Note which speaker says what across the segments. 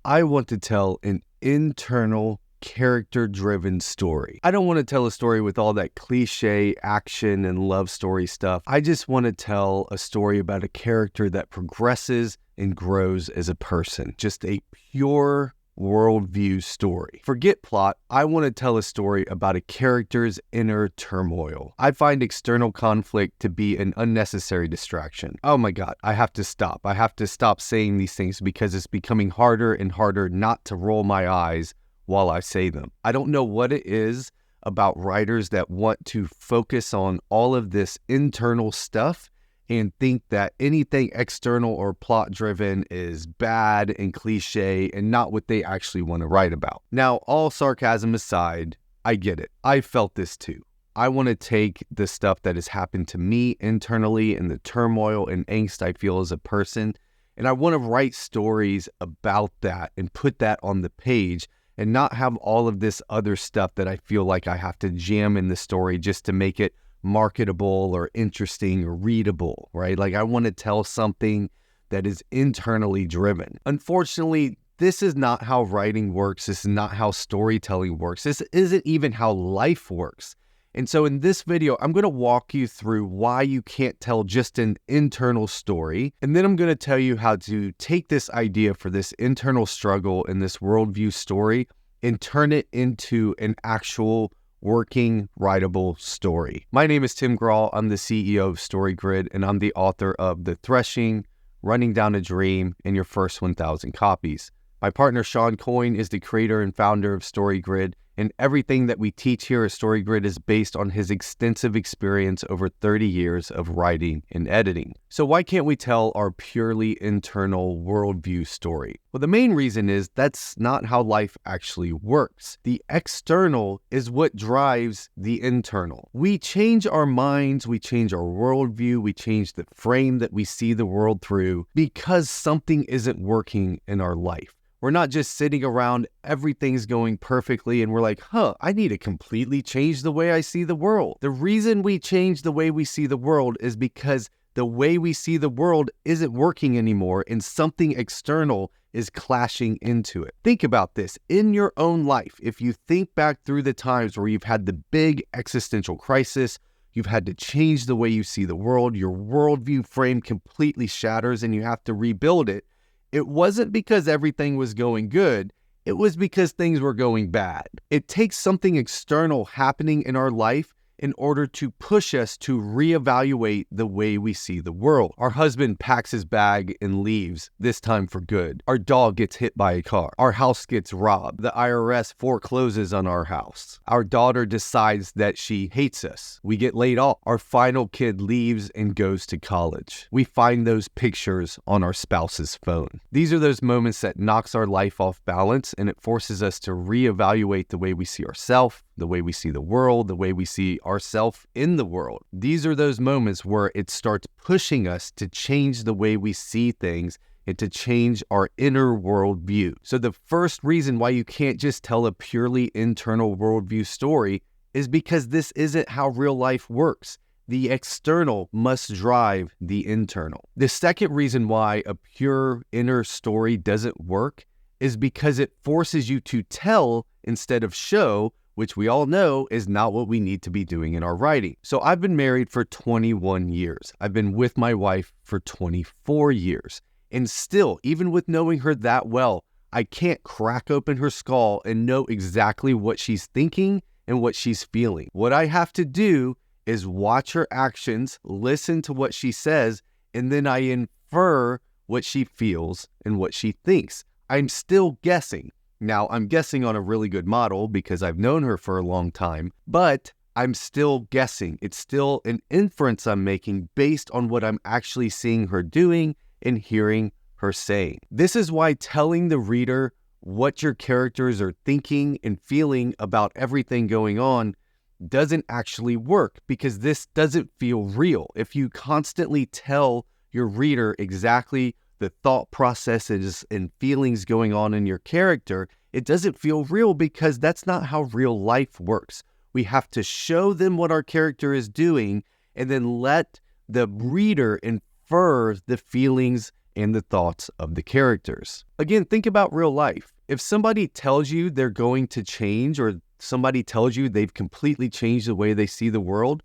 Speaker 1: I want to tell an internal, character-driven story. I don't want to tell a story with all that cliche action and love story stuff. I just want to tell a story about a character that progresses and grows as a person. Just a pure worldview story. Forget plot. I want to tell a story about a character's inner turmoil. I find external conflict to be an unnecessary distraction. Oh my God, I have to stop. I have to stop saying these things because it's becoming harder and harder not to roll my eyes while I say them. I don't know what it is about writers that want to focus on all of this internal stuff and think that anything external or plot-driven is bad and cliche and not what they actually want to write about. Now, all sarcasm aside, I get it. I felt this too. I want to take the stuff that has happened to me internally and the turmoil and angst I feel as a person, and I want to write stories about that and put that on the page and not have all of this other stuff that I feel like I have to jam in the story just to make it marketable or interesting or readable, right? Like I want to tell something that is internally driven. Unfortunately, this is not how writing works. This is not how storytelling works. This isn't even how life works. And so in this video, I'm going to walk you through why you can't tell just an internal story. And then I'm going to tell you how to take this idea for this internal struggle and this worldview story and turn it into an actual working, writable story. My name is Tim Grahl. I'm the CEO of StoryGrid, and I'm the author of The Threshing, Running Down a Dream, and Your First 1,000 Copies. My partner, Sean Coyne, is the creator and founder of StoryGrid, and everything that we teach here at StoryGrid is based on his extensive experience over 30 years of writing and editing. So why can't we tell our purely internal worldview story? Well, the main reason is that's not how life actually works. The external is what drives the internal. We change our minds, we change our worldview, we change the frame that we see the world through because something isn't working in our life. We're not just sitting around, everything's going perfectly, and we're like, I need to completely change the way I see the world. The reason we change the way we see the world is because the way we see the world isn't working anymore, and something external is clashing into it. Think about this. In your own life, if you think back through the times where you've had the big existential crisis, you've had to change the way you see the world, your worldview frame completely shatters, and you have to rebuild it. It wasn't because everything was going good, it was because things were going bad. It takes something external happening in our life in order to push us to reevaluate the way we see the world. Our husband packs his bag and leaves, this time for good. Our dog gets hit by a car. Our house gets robbed. The IRS forecloses on our house. Our daughter decides that she hates us. We get laid off. Our final kid leaves and goes to college. We find those pictures on our spouse's phone. These are those moments that knocks our life off balance, and it forces us to reevaluate the way we see ourselves, the way we see the world, the way we see ourselves in the world. These are those moments where it starts pushing us to change the way we see things and to change our inner worldview. So the first reason why you can't just tell a purely internal worldview story is because this isn't how real life works. The external must drive the internal. The second reason why a pure inner story doesn't work is because it forces you to tell instead of show, which we all know is not what we need to be doing in our writing. So I've been married for 21 years. I've been with my wife for 24 years. And still, even with knowing her that well, I can't crack open her skull and know exactly what she's thinking and what she's feeling. What I have to do is watch her actions, listen to what she says, and then I infer what she feels and what she thinks. I'm still guessing. Now, I'm guessing on a really good model because I've known her for a long time, but I'm still guessing. It's still an inference I'm making based on what I'm actually seeing her doing and hearing her saying. This is why telling the reader what your characters are thinking and feeling about everything going on doesn't actually work, because this doesn't feel real. If you constantly tell your reader exactly the thought processes and feelings going on in your character, it doesn't feel real because that's not how real life works. We have to show them what our character is doing and then let the reader infer the feelings and the thoughts of the characters. Again, think about real life. If somebody tells you they're going to change, or somebody tells you they've completely changed the way they see the world,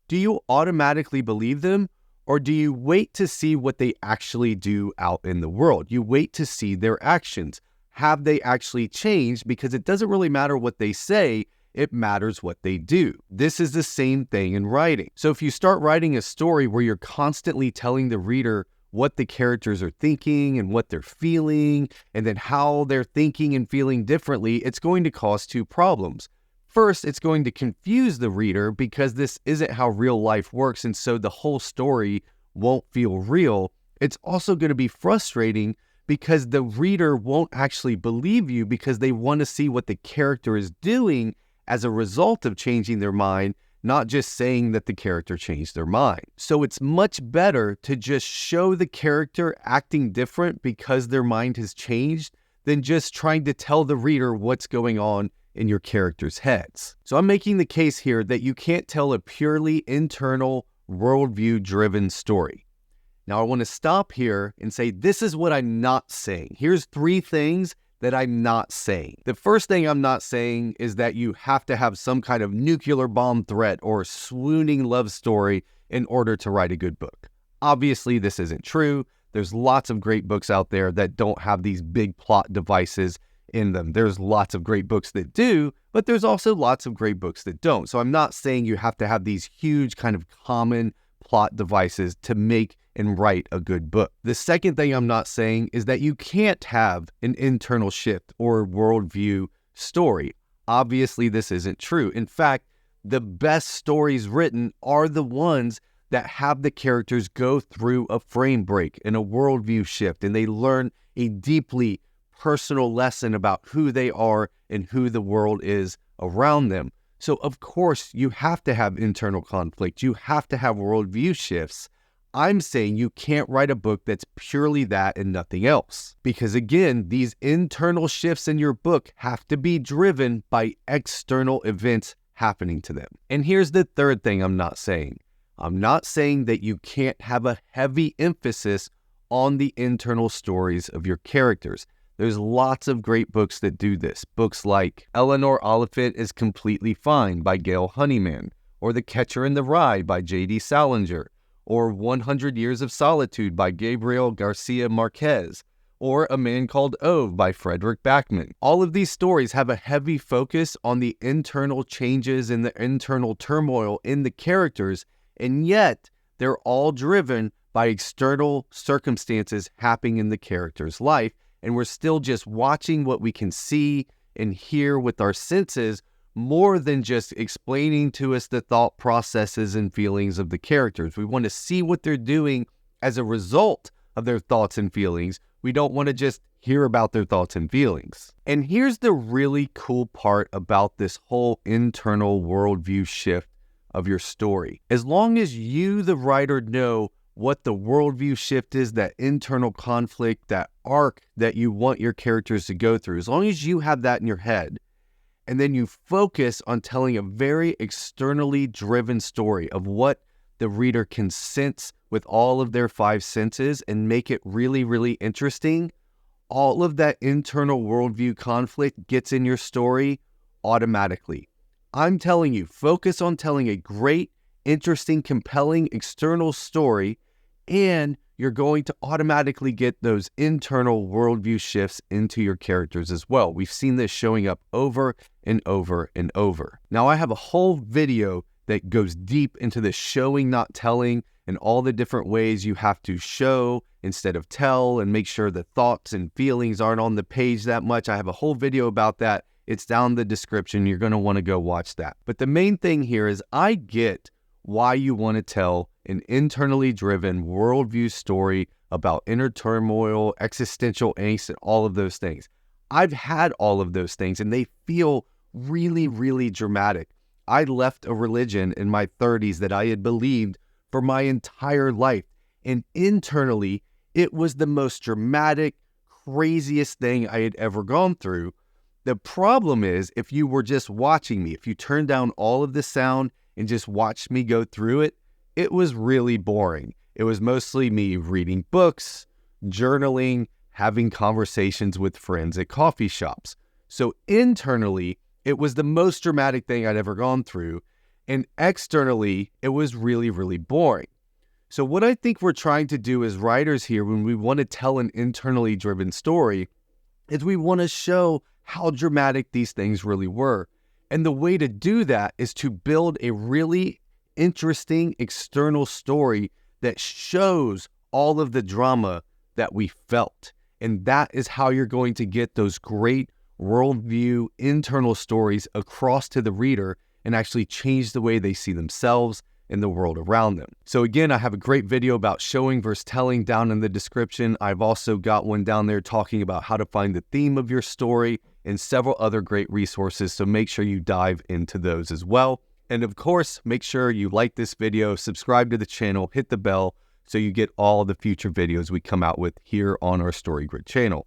Speaker 1: do you automatically believe them? Or do you wait to see what they actually do out in the world? You wait to see their actions. Have they actually changed? Because it doesn't really matter what they say, it matters what they do. This is the same thing in writing. So if you start writing a story where you're constantly telling the reader what the characters are thinking and what they're feeling, and then how they're thinking and feeling differently, it's going to cause two problems. First, it's going to confuse the reader because this isn't how real life works, and so the whole story won't feel real. It's also going to be frustrating because the reader won't actually believe you because they want to see what the character is doing as a result of changing their mind, not just saying that the character changed their mind. So it's much better to just show the character acting different because their mind has changed than just trying to tell the reader what's going on in your characters' heads. So I'm making the case here that you can't tell a purely internal, worldview-driven story. Now I want to stop here and say this is what I'm not saying. Here's 3 things that I'm not saying. The first thing I'm not saying is that you have to have some kind of nuclear bomb threat or swooning love story in order to write a good book. Obviously, this isn't true. There's lots of great books out there that don't have these big plot devices in them. There's lots of great books that do, but there's also lots of great books that don't. So I'm not saying you have to have these huge kind of common plot devices to make and write a good book. The second thing I'm not saying is that you can't have an internal shift or worldview story. Obviously, this isn't true. In fact, the best stories written are the ones that have the characters go through a frame break and a worldview shift, and they learn a deeply personal lesson about who they are and who the world is around them. So of course, you have to have internal conflict. You have to have worldview shifts. I'm saying you can't write a book that's purely that and nothing else. Because again, these internal shifts in your book have to be driven by external events happening to them. And here's the third thing I'm not saying. I'm not saying that you can't have a heavy emphasis on the internal stories of your characters. There's lots of great books that do this. Books like Eleanor Oliphant is Completely Fine by Gail Honeyman, or The Catcher in the Rye by J.D. Salinger, or 100 Years of Solitude by Gabriel Garcia Marquez, or A Man Called Ove by Frederick Backman. All of these stories have a heavy focus on the internal changes and the internal turmoil in the characters, and yet they're all driven by external circumstances happening in the character's life, and we're still just watching what we can see and hear with our senses more than just explaining to us the thought processes and feelings of the characters. We want to see what they're doing as a result of their thoughts and feelings. We don't want to just hear about their thoughts and feelings. And here's the really cool part about this whole internal worldview shift of your story. As long as you, the writer, know what the worldview shift is, that internal conflict, that arc that you want your characters to go through, as long as you have that in your head, and then you focus on telling a very externally driven story of what the reader can sense with all of their 5 senses and make it really, really interesting, all of that internal worldview conflict gets in your story automatically. I'm telling you, focus on telling a great, interesting, compelling external story, and you're going to automatically get those internal worldview shifts into your characters as well. We've seen this showing up over and over and over. Now, I have a whole video that goes deep into the showing, not telling, and all the different ways you have to show instead of tell, and make sure the thoughts and feelings aren't on the page that much. I have a whole video about that. It's down in the description. You're going to want to go watch that. But the main thing here is I get why you want to tell an internally driven worldview story about inner turmoil, existential angst, and all of those things. I've had all of those things, and they feel really, really dramatic. I left a religion in my 30s that I had believed for my entire life, and internally, it was the most dramatic, craziest thing I had ever gone through. The problem is, if you were just watching me, if you turned down all of the sound and just watched me go through it, it was really boring. It was mostly me reading books, journaling, having conversations with friends at coffee shops. So internally, it was the most dramatic thing I'd ever gone through. And externally, it was really, really boring. So what I think we're trying to do as writers here when we want to tell an internally driven story is we want to show how dramatic these things really were. And the way to do that is to build a really interesting external story that shows all of the drama that we felt. And that is how you're going to get those great worldview internal stories across to the reader and actually change the way they see themselves and the world around them. So again, I have a great video about showing versus telling down in the description. I've also got one down there talking about how to find the theme of your story and several other great resources. So make sure you dive into those as well. And of course, make sure you like this video, subscribe to the channel, hit the bell so you get all the future videos we come out with here on our StoryGrid channel.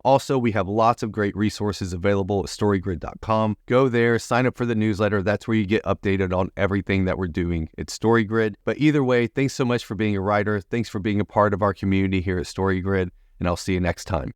Speaker 1: Also, we have lots of great resources available at storygrid.com. Go there, sign up for the newsletter. That's where you get updated on everything that we're doing at StoryGrid. But either way, thanks so much for being a writer. Thanks for being a part of our community here at StoryGrid, and I'll see you next time.